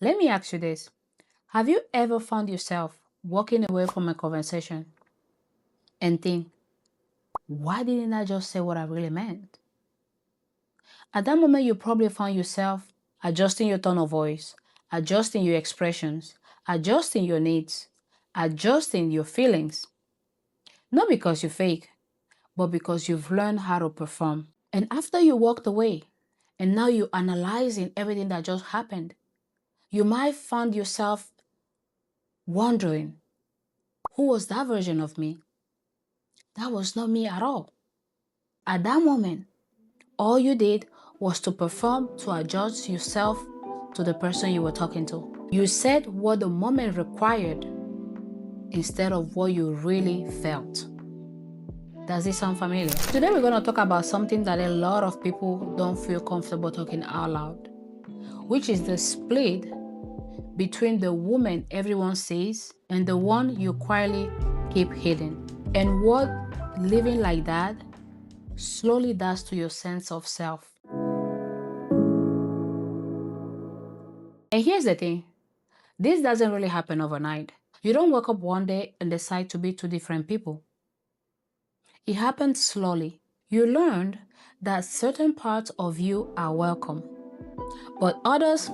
Let me ask you this. Have you ever found yourself walking away from a conversation and think, why didn't I just say what I really meant? At that moment, you probably found yourself adjusting your tone of voice, adjusting your expressions, adjusting your needs, adjusting your feelings. Not because you're fake, but because you've learned how to perform. And after you walked away, and now you're analyzing everything that just happened, you might find yourself wondering, who was that version of me? That was not me at all. At that moment, all you did was to perform to adjust yourself to the person you were talking to. You said what the moment required instead of what you really felt. Does this sound familiar? Today we're going to talk about something that a lot of people don't feel comfortable talking out loud, which is the split between the woman everyone sees and the one you quietly keep hidden, and what living like that slowly does to your sense of self. And here's the thing, this doesn't really happen overnight. You don't wake up one day and decide to be two different people. It happens slowly. You learned that certain parts of you are welcome, but others,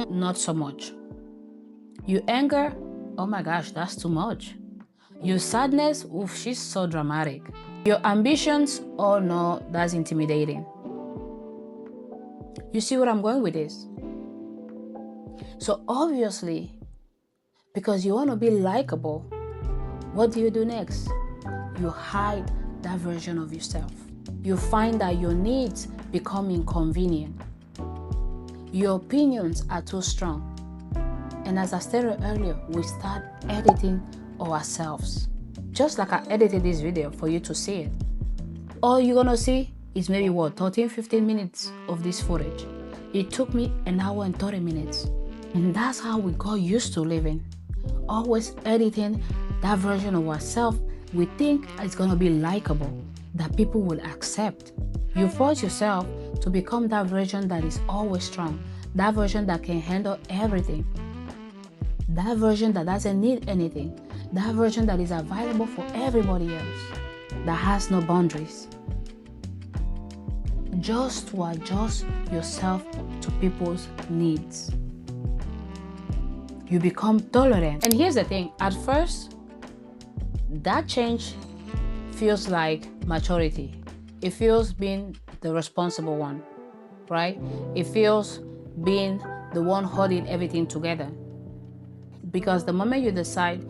not so much. Your anger, oh my gosh, that's too much. Your sadness, oof, she's so dramatic. Your ambitions, oh no, that's intimidating. You see what I'm going with this? So obviously, because you want to be likable, what do you do next? You hide that version of yourself. You find that your needs become inconvenient. Your opinions are too strong. And as I stated earlier, we start editing ourselves. Just like I edited this video for you to see it. All you're gonna see is maybe what, 13-15 minutes of this footage. It took me an hour and 30 minutes. And that's how we got used to living. Always editing that version of ourselves we think it's gonna be likable, that people will accept. You force yourself to become that version that is always strong, that version that can handle everything, that version that doesn't need anything, that version that is available for everybody else, that has no boundaries. Just to adjust yourself to people's needs. You become tolerant. And here's the thing, at first, that change feels like maturity. It feels being the responsible one, right? It feels being the one holding everything together. Because the moment you decide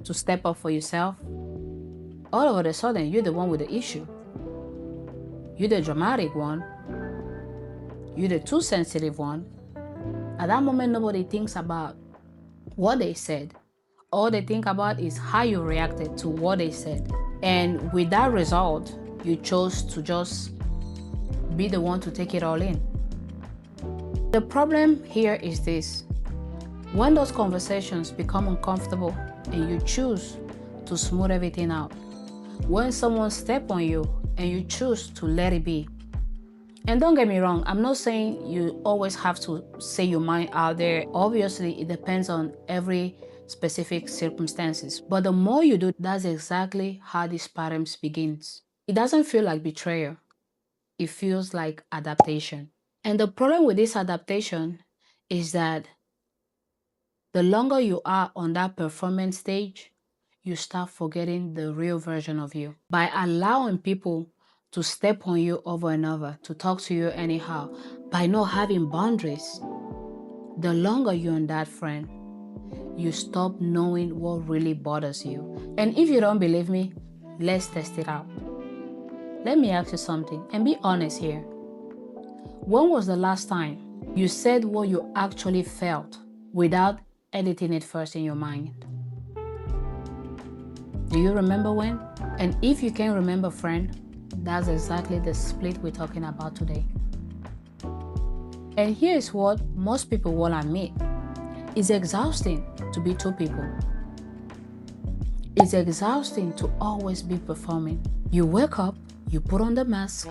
to step up for yourself, all of a sudden, you're the one with the issue. You're the dramatic one. You're the too sensitive one. At that moment, nobody thinks about what they said. All they think about is how you reacted to what they said. And with that result, you chose to just be the one to take it all in. The problem here is this. When those conversations become uncomfortable and you choose to smooth everything out, when someone steps on you and you choose to let it be. And don't get me wrong, I'm not saying you always have to say your mind out there. Obviously, it depends on every specific circumstances. But the more you do, that's exactly how this pattern begins. It doesn't feel like betrayal. It feels like adaptation. And the problem with this adaptation is that the longer you are on that performance stage, you start forgetting the real version of you. By allowing people to step on you over and over, to talk to you anyhow, by not having boundaries, the longer you're on that friend, you stop knowing what really bothers you. And if you don't believe me, let's test it out. Let me ask you something and be honest here. When was the last time you said what you actually felt without editing it first in your mind? Do you remember when? And if you can't remember, friend, that's exactly the split we're talking about today. And here's what most people will admit. It's exhausting to be two people. It's exhausting to always be performing. You wake up, you put on the mask,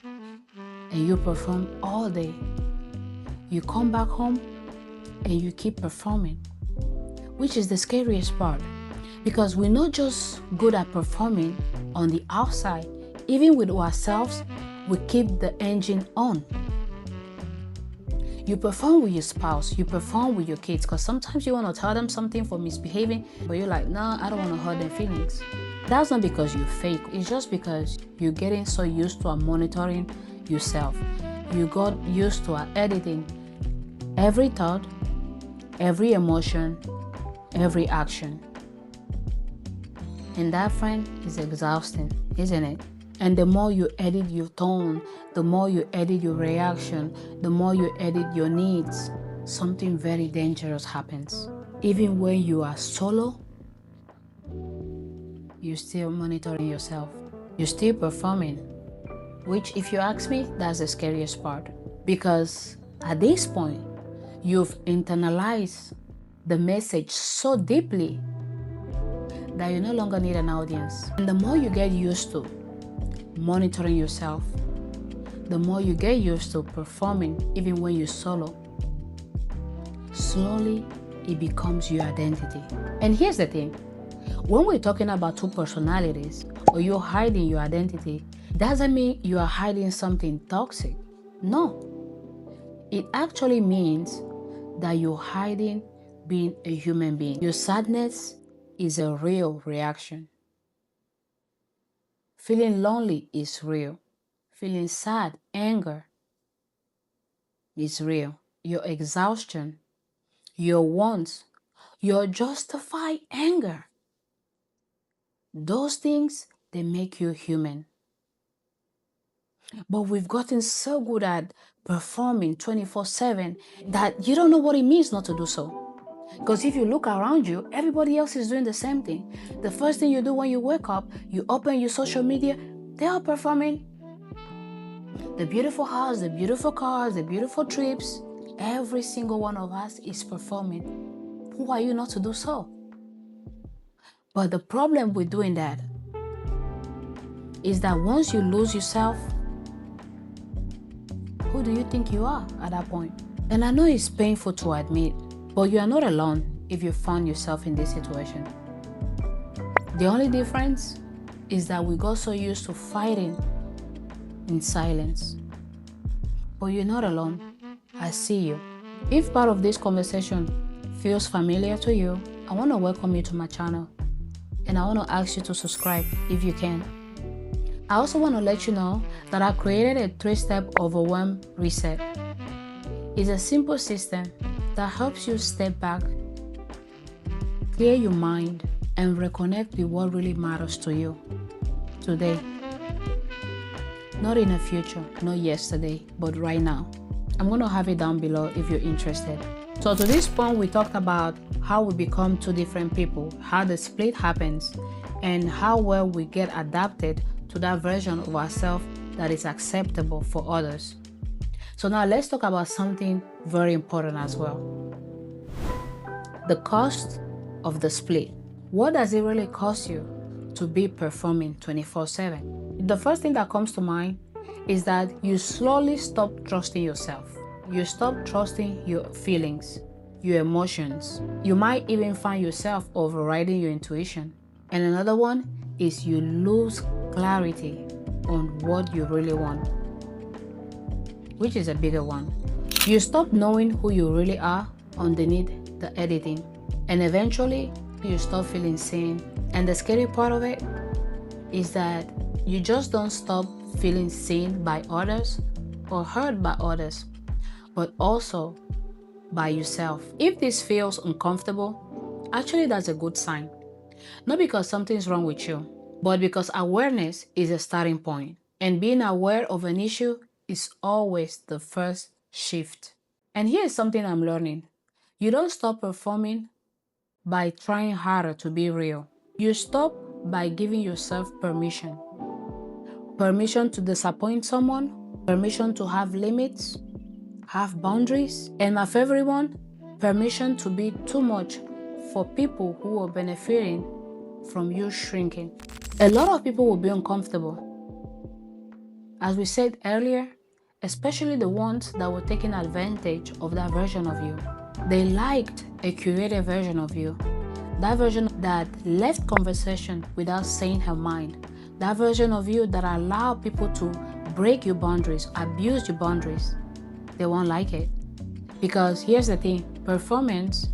and you perform all day. You come back home, and you keep performing, which is the scariest part. Because we're not just good at performing on the outside, even with ourselves, we keep the engine on. You perform with your spouse, you perform with your kids, because sometimes you want to tell them something for misbehaving, but you're like, no, I don't want to hurt their feelings. That's not because you fake, it's just because you're getting so used to monitoring yourself. You got used to editing every thought, every emotion, every action. And that, friend, is exhausting, isn't it? And the more you edit your tone, the more you edit your reaction, the more you edit your needs, something very dangerous happens. Even when you are solo, you're still monitoring yourself. You're still performing, which, if you ask me, that's the scariest part. Because at this point, you've internalized the message so deeply that you no longer need an audience. And the more you get used to monitoring yourself, the more you get used to performing even when you're solo, slowly it becomes your identity. And here's the thing, when we're talking about two personalities, or you're hiding your identity, doesn't mean you are hiding something toxic. No, it actually means that you're hiding being a human being. Your sadness is a real reaction. Feeling lonely is real. Feeling sad, anger is real. Your exhaustion, your wants, your justified anger, those things, they make you human. But we've gotten so good at performing 24/7 that you don't know what it means not to do so. Because if you look around you, everybody else is doing the same thing. The first thing you do when you wake up, you open your social media, they are performing the beautiful house, the beautiful cars, the beautiful trips. Every single one of us is performing. Who are you not to do so? But the problem with doing that is that once you lose yourself, who do you think you are at that point? And I know it's painful to admit, but you are not alone if you found yourself in this situation. The only difference is that we got so used to fighting in silence. But you're not alone. I see you. If part of this conversation feels familiar to you, I want to welcome you to my channel. And I want to ask you to subscribe if you can. I also want to let you know that I created a 3-step overwhelm reset. It's a simple system that helps you step back, clear your mind, and reconnect with what really matters to you today. Not in the future, not yesterday, but right now. I'm going to have it down below if you're interested. So to this point, we talked about how we become two different people, how the split happens, and how well we get adapted to that version of ourselves that is acceptable for others. So now let's talk about something very important as well. The cost of the split. What does it really cost you to be performing 24/7? The first thing that comes to mind is that you slowly stop trusting yourself. You stop trusting your feelings, your emotions. You might even find yourself overriding your intuition. And another one is you lose clarity on what you really want, which is a bigger one. You stop knowing who you really are underneath the editing, and eventually you stop feeling seen. And the scary part of it is that you just don't stop feeling seen by others or heard by others, but also by yourself. If this feels uncomfortable, actually that's a good sign. Not because something's wrong with you, but because awareness is a starting point. And being aware of an issue is always the first shift. And here's something I'm learning. You don't stop performing by trying harder to be real. You stop by giving yourself permission. Permission to disappoint someone, permission to have limits, have boundaries, and my favorite one, permission to be too much for people who are benefiting from you shrinking. A lot of people will be uncomfortable. As we said earlier, especially the ones that were taking advantage of that version of you. They liked a curated version of you. That version that left conversation without saying her mind. That version of you that allowed people to break your boundaries, abuse your boundaries. They won't like it. Because here's the thing, performance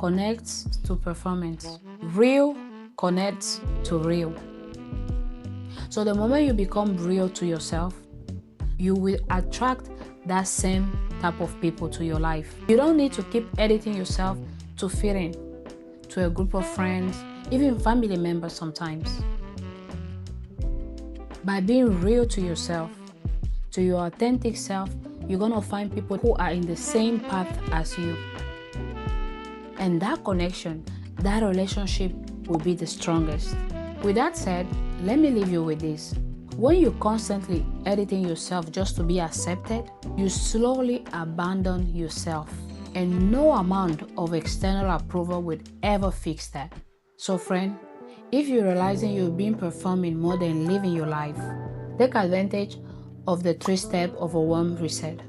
connects to performance. Real connects to real. So the moment you become real to yourself, you will attract that same type of people to your life. You don't need to keep editing yourself to fit in to a group of friends, even family members sometimes. By being real to yourself, to your authentic self, you're gonna find people who are in the same path as you. And that connection, that relationship will be the strongest. With that said, let me leave you with this. When you're constantly editing yourself just to be accepted, you slowly abandon yourself. And no amount of external approval will ever fix that. So friend, if you're realizing you've been performing more than living your life, take advantage of the 3-step overwhelm reset.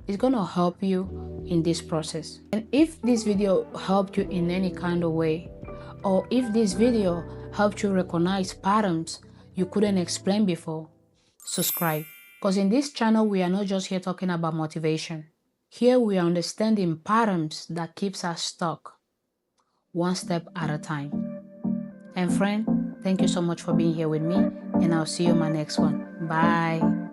It's gonna help you in this process. And if this video helped you in any kind of way, or if this video helped you recognize patterns you couldn't explain before, subscribe. Because in this channel, we are not just here talking about motivation. Here we are understanding patterns that keeps us stuck, one step at a time. And friend, thank you so much for being here with me, and I'll see you in my next one. Bye.